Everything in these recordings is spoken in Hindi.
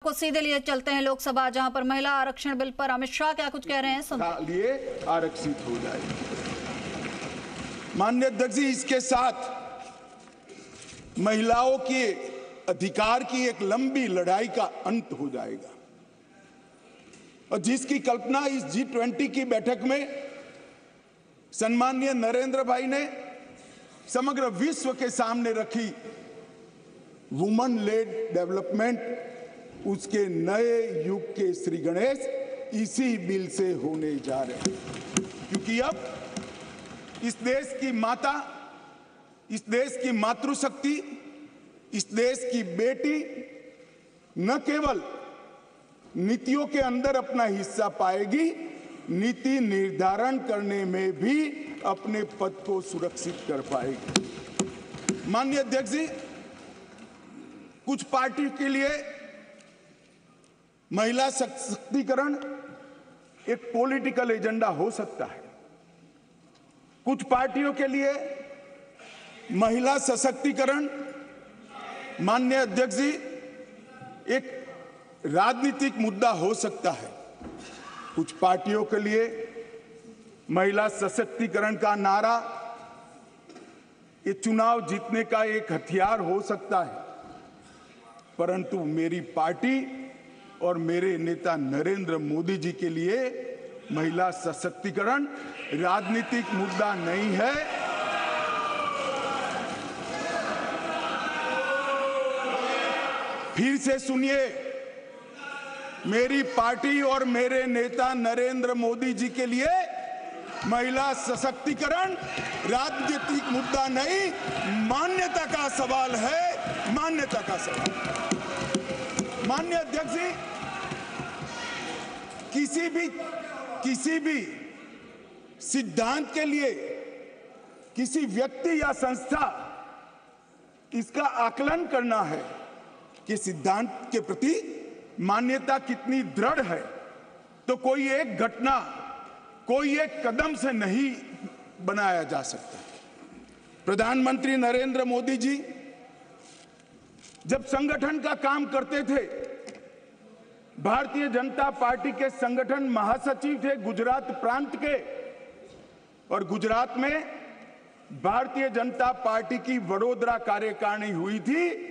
को सीधे लिए चलते हैं लोकसभा, जहां पर महिला आरक्षण बिल पर अमित शाह क्या कुछ कह रहे हैं, सुनते लिए आरक्षित हो जाए। माननीय अध्यक्ष जी, इसके साथ महिलाओं के अधिकार की एक लंबी लड़ाई का अंत हो जाएगा और जिसकी कल्पना इस G20 की बैठक में सम्माननीय नरेंद्र भाई ने समग्र विश्व के सामने रखी, वुमन लेड डेवलपमेंट, उसके नए युग के श्री गणेश इसी बिल से होने जा रहे हैं। क्योंकि अब इस देश की माता, इस देश की मातृशक्ति, इस देश की बेटी न केवल नीतियों के अंदर अपना हिस्सा पाएगी, नीति निर्धारण करने में भी अपने पद को सुरक्षित कर पाएगी। माननीय अध्यक्ष जी, कुछ पार्टी के लिए महिला सशक्तिकरण एक पॉलिटिकल एजेंडा हो सकता है। कुछ पार्टियों के लिए महिला सशक्तिकरण, माननीय अध्यक्ष जी, एक राजनीतिक मुद्दा हो सकता है। कुछ पार्टियों के लिए महिला सशक्तिकरण का नारा ये चुनाव जीतने का एक हथियार हो सकता है, परंतु मेरी पार्टी और मेरे नेता नरेंद्र मोदी जी के लिए महिला सशक्तिकरण राजनीतिक मुद्दा नहीं है। फिर से सुनिए, मेरी पार्टी और मेरे नेता नरेंद्र मोदी जी के लिए महिला सशक्तिकरण राजनीतिक मुद्दा नहीं, मान्यता का सवाल है, मान्यता का सवाल। माननीय अध्यक्ष जी, किसी भी सिद्धांत के लिए किसी व्यक्ति या संस्था इसका आकलन करना है कि सिद्धांत के प्रति मान्यता कितनी दृढ़ है, तो कोई एक घटना, कोई एक कदम से नहीं बनाया जा सकता। प्रधानमंत्री नरेंद्र मोदी जी जब संगठन का काम करते थे, भारतीय जनता पार्टी के संगठन महासचिव थे गुजरात प्रांत के, और गुजरात में भारतीय जनता पार्टी की वडोदरा कार्यकारिणी हुई थी।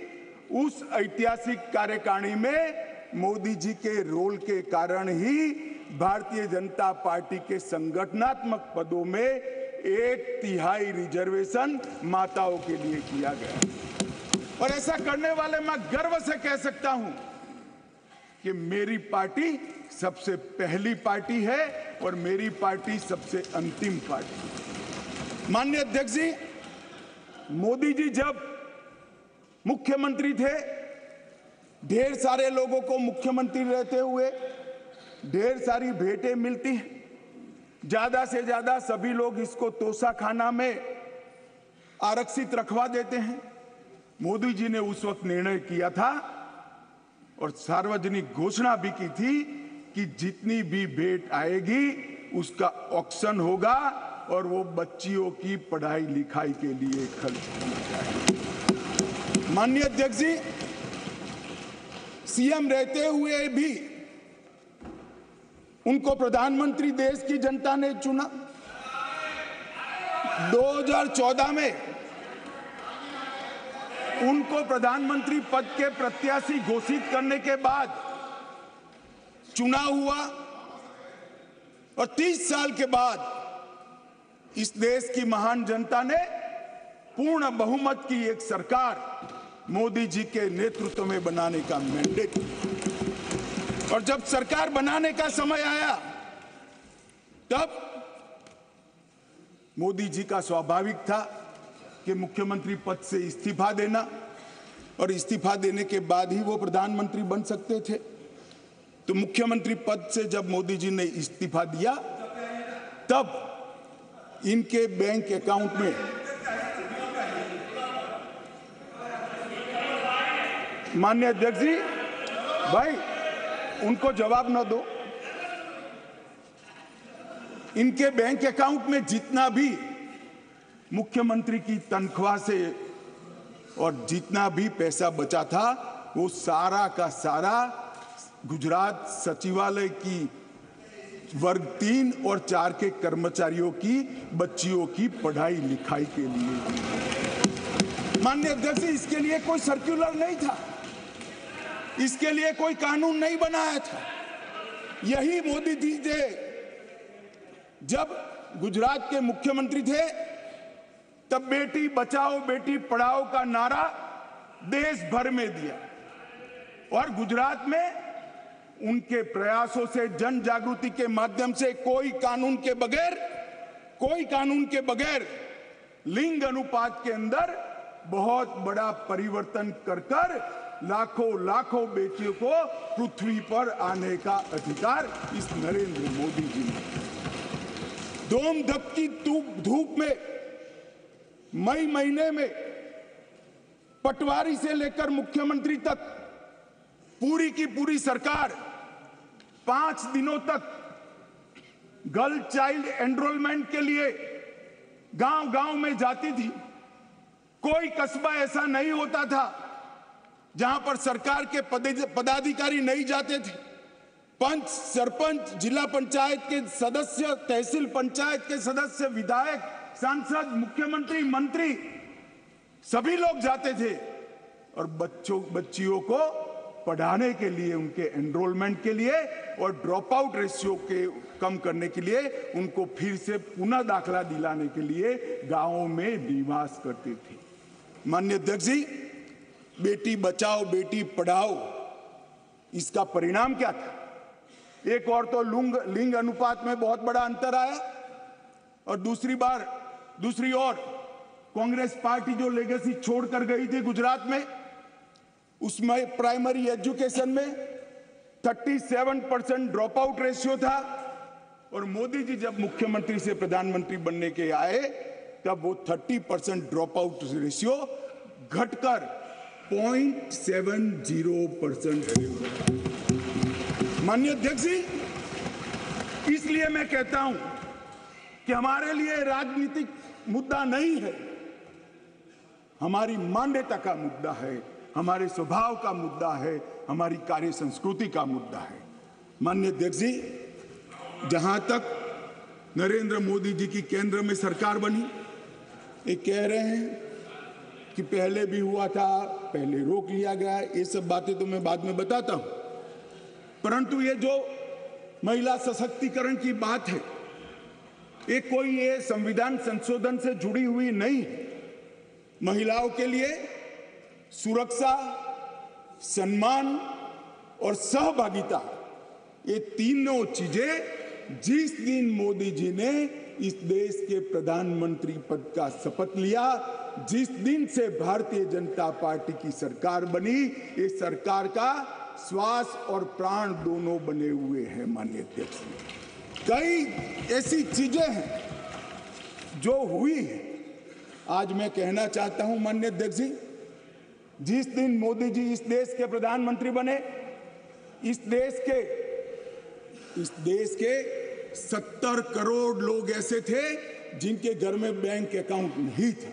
उस ऐतिहासिक कार्यकारिणी में मोदी जी के रोल के कारण ही भारतीय जनता पार्टी के संगठनात्मक पदों में 1/3 रिजर्वेशन माताओं के लिए किया गया। और ऐसा करने वाले मैं गर्व से कह सकता हूं कि मेरी पार्टी सबसे पहली पार्टी है और मेरी पार्टी सबसे अंतिम पार्टी। माननीय अध्यक्ष जी, मोदी जी जब मुख्यमंत्री थे, ढेर सारे लोगों को मुख्यमंत्री रहते हुए ढेर सारी भेंटें मिलती हैं। ज्यादा से ज्यादा सभी लोग इसको तोशाखाना में आरक्षित रखवा देते हैं। मोदी जी ने उस वक्त निर्णय किया था और सार्वजनिक घोषणा भी की थी कि जितनी भी भेंट आएगी उसका ऑक्शन होगा और वो बच्चियों की पढ़ाई लिखाई के लिए खर्च किया जाएगा। माननीय अध्यक्ष जी, सीएम रहते हुए भी उनको प्रधानमंत्री देश की जनता ने चुना। 2014 में उनको प्रधानमंत्री पद के प्रत्याशी घोषित करने के बाद चुनाव हुआ और 30 साल के बाद इस देश की महान जनता ने पूर्ण बहुमत की एक सरकार मोदी जी के नेतृत्व में बनाने का मैंडेट। और जब सरकार बनाने का समय आया, तब मोदी जी का स्वाभाविक था कि मुख्यमंत्री पद से इस्तीफा देना, और इस्तीफा देने के बाद ही वो प्रधानमंत्री बन सकते थे। तो मुख्यमंत्री पद से जब मोदी जी ने इस्तीफा दिया, तब इनके बैंक अकाउंट में माननीय अध्यक्ष जी, भाई उनको जवाब न दो, इनके बैंक अकाउंट में जितना भी मुख्यमंत्री की तनख्वाह से और जितना भी पैसा बचा था, वो सारा का सारा गुजरात सचिवालय की वर्ग 3 और 4 के कर्मचारियों की बच्चियों की पढ़ाई लिखाई के लिए। माननीय अध्यक्ष, इसके लिए कोई सर्कुलर नहीं था, इसके लिए कोई कानून नहीं बनाया था। यही मोदी जी थे जब गुजरात के मुख्यमंत्री थे, तब बेटी बचाओ बेटी पढ़ाओ का नारा देश भर में दिया और गुजरात में उनके प्रयासों से जन जागृति के माध्यम से कोई कानून के बगैर लिंग अनुपात के अंदर बहुत बड़ा परिवर्तन कर लाखों बेटियों को पृथ्वी पर आने का अधिकार इस नरेंद्र मोदी जी ने। धूम धपकी धूप में मई महीने में पटवारी से लेकर मुख्यमंत्री तक पूरी की पूरी सरकार 5 दिनों तक गर्ल चाइल्ड एनरोलमेंट के लिए गांव-गांव में जाती थी। कोई कस्बा ऐसा नहीं होता था जहां पर सरकार के पदाधिकारी नहीं जाते थे। पंच, सरपंच, जिला पंचायत के सदस्य, तहसील पंचायत के सदस्य, विधायक, सांसद, मुख्यमंत्री, मंत्री सभी लोग जाते थे और बच्चियों को पढ़ाने के लिए, उनके एनरोलमेंट के लिए और ड्रॉप आउट रेशियो के कम करने के लिए, उनको फिर से पुनः दाखला दिलाने के लिए गांवों में निवास करते थे। माननीय अध्यक्ष जी, बेटी बचाओ बेटी पढ़ाओ, इसका परिणाम क्या था? एक और तो लिंग अनुपात में बहुत बड़ा अंतर आया और दूसरी ओर कांग्रेस पार्टी जो लेगेसी छोड़कर गई थी गुजरात में, उसमें प्राइमरी एजुकेशन में 37% ड्रॉप आउट रेशियो था और मोदी जी जब मुख्यमंत्री से प्रधानमंत्री बनने के आए तब वो 30% ड्रॉप आउट रेशियो घटकर 0.70% है। माननीय अध्यक्ष जी, इसलिए मैं कहता हूं कि हमारे लिए राजनीतिक मुद्दा नहीं है, हमारी मान्यता का मुद्दा है, हमारे स्वभाव का मुद्दा है, हमारी कार्य संस्कृति का मुद्दा है। माननीय अध्यक्ष जी, जहां तक नरेंद्र मोदी जी की केंद्र में सरकार बनी, ये कह रहे हैं कि पहले भी हुआ था, पहले रोक लिया गया, ये सब बातें तो मैं बाद में बताता हूं, परंतु ये जो महिला सशक्तिकरण की बात है, ये संविधान संशोधन से जुड़ी हुई नहीं है। महिलाओं के लिए सुरक्षा, सम्मान और सहभागिता, ये तीनों चीजें जिस दिन मोदी जी ने इस देश के प्रधानमंत्री पद का शपथ लिया, जिस दिन से भारतीय जनता पार्टी की सरकार बनी, ये सरकार का श्वास और प्राण दोनों बने हुए हैं। माननीय अध्यक्ष, कई ऐसी चीजें हैं जो हुई है। आज मैं कहना चाहता हूं माननीय अध्यक्ष जी, जिस दिन मोदी जी इस देश के प्रधानमंत्री बने, इस देश के 70 करोड़ लोग ऐसे थे जिनके घर में बैंक अकाउंट नहीं था।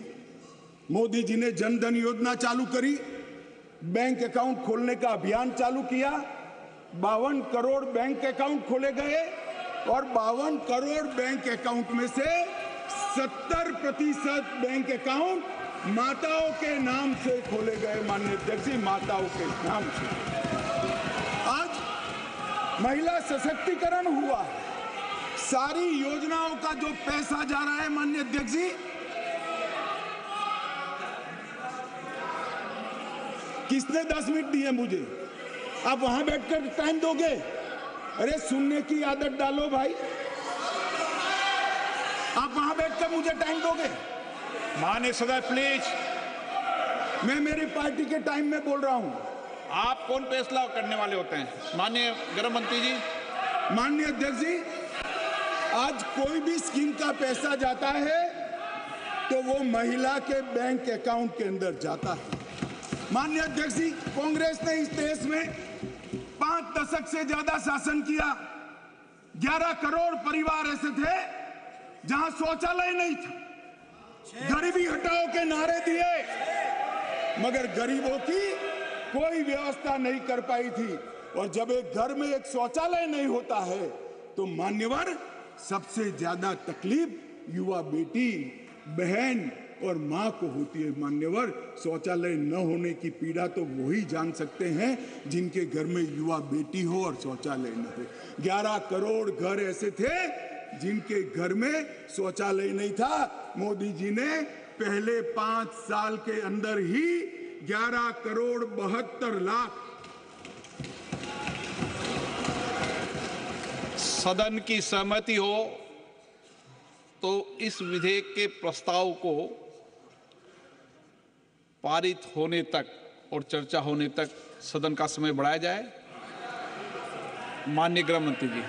मोदी जी ने जनधन योजना चालू करी, बैंक अकाउंट खोलने का अभियान चालू किया, 52 करोड़ बैंक अकाउंट खोले गए और 52 करोड़ बैंक अकाउंट में से 70% बैंक अकाउंट माताओं के नाम से खोले गए। माननीय अध्यक्ष, माताओं के नाम से आज महिला सशक्तिकरण हुआ। सारी योजनाओं का जो पैसा जा रहा है, माननीय अध्यक्ष जी, किसने 10 मिनट दिए मुझे? आप वहां बैठकर टाइम दोगे? अरे सुनने की आदत डालो भाई, आप वहां बैठकर मुझे टाइम दोगे? माननीय सदस्य प्लीज, मैं मेरी पार्टी के टाइम में बोल रहा हूं। आप कौन फैसला करने वाले होते हैं? माननीय गृह मंत्री जी। माननीय अध्यक्ष जी, आज कोई भी स्कीम का पैसा जाता है तो वो महिला के बैंक अकाउंट के अंदर जाता है। माननीय अध्यक्ष जी, कांग्रेस ने इस देश में 5 दशक से ज्यादा शासन किया। 11 करोड़ परिवार ऐसे थे जहां शौचालय नहीं था। गरीबी हटाओ के नारे दिए, मगर गरीबों की कोई व्यवस्था नहीं कर पाई थी और जब एक घर में एक शौचालय नहीं होता है तो मान्यवर सबसे ज्यादा तकलीफ युवा बेटी, बहन और मां को होती है। मान्यवर, शौचालय न होने की पीड़ा तो वही जान सकते हैं जिनके घर में युवा बेटी हो और शौचालय न हो। 11 करोड़ घर ऐसे थे जिनके घर में शौचालय नहीं था। मोदी जी ने पहले 5 साल के अंदर ही 11 करोड़ 72 लाख सदन की सहमति हो तो इस विधेयक के प्रस्ताव को पारित होने तक और चर्चा होने तक सदन का समय बढ़ाया जाए। माननीय गृह मंत्री जी।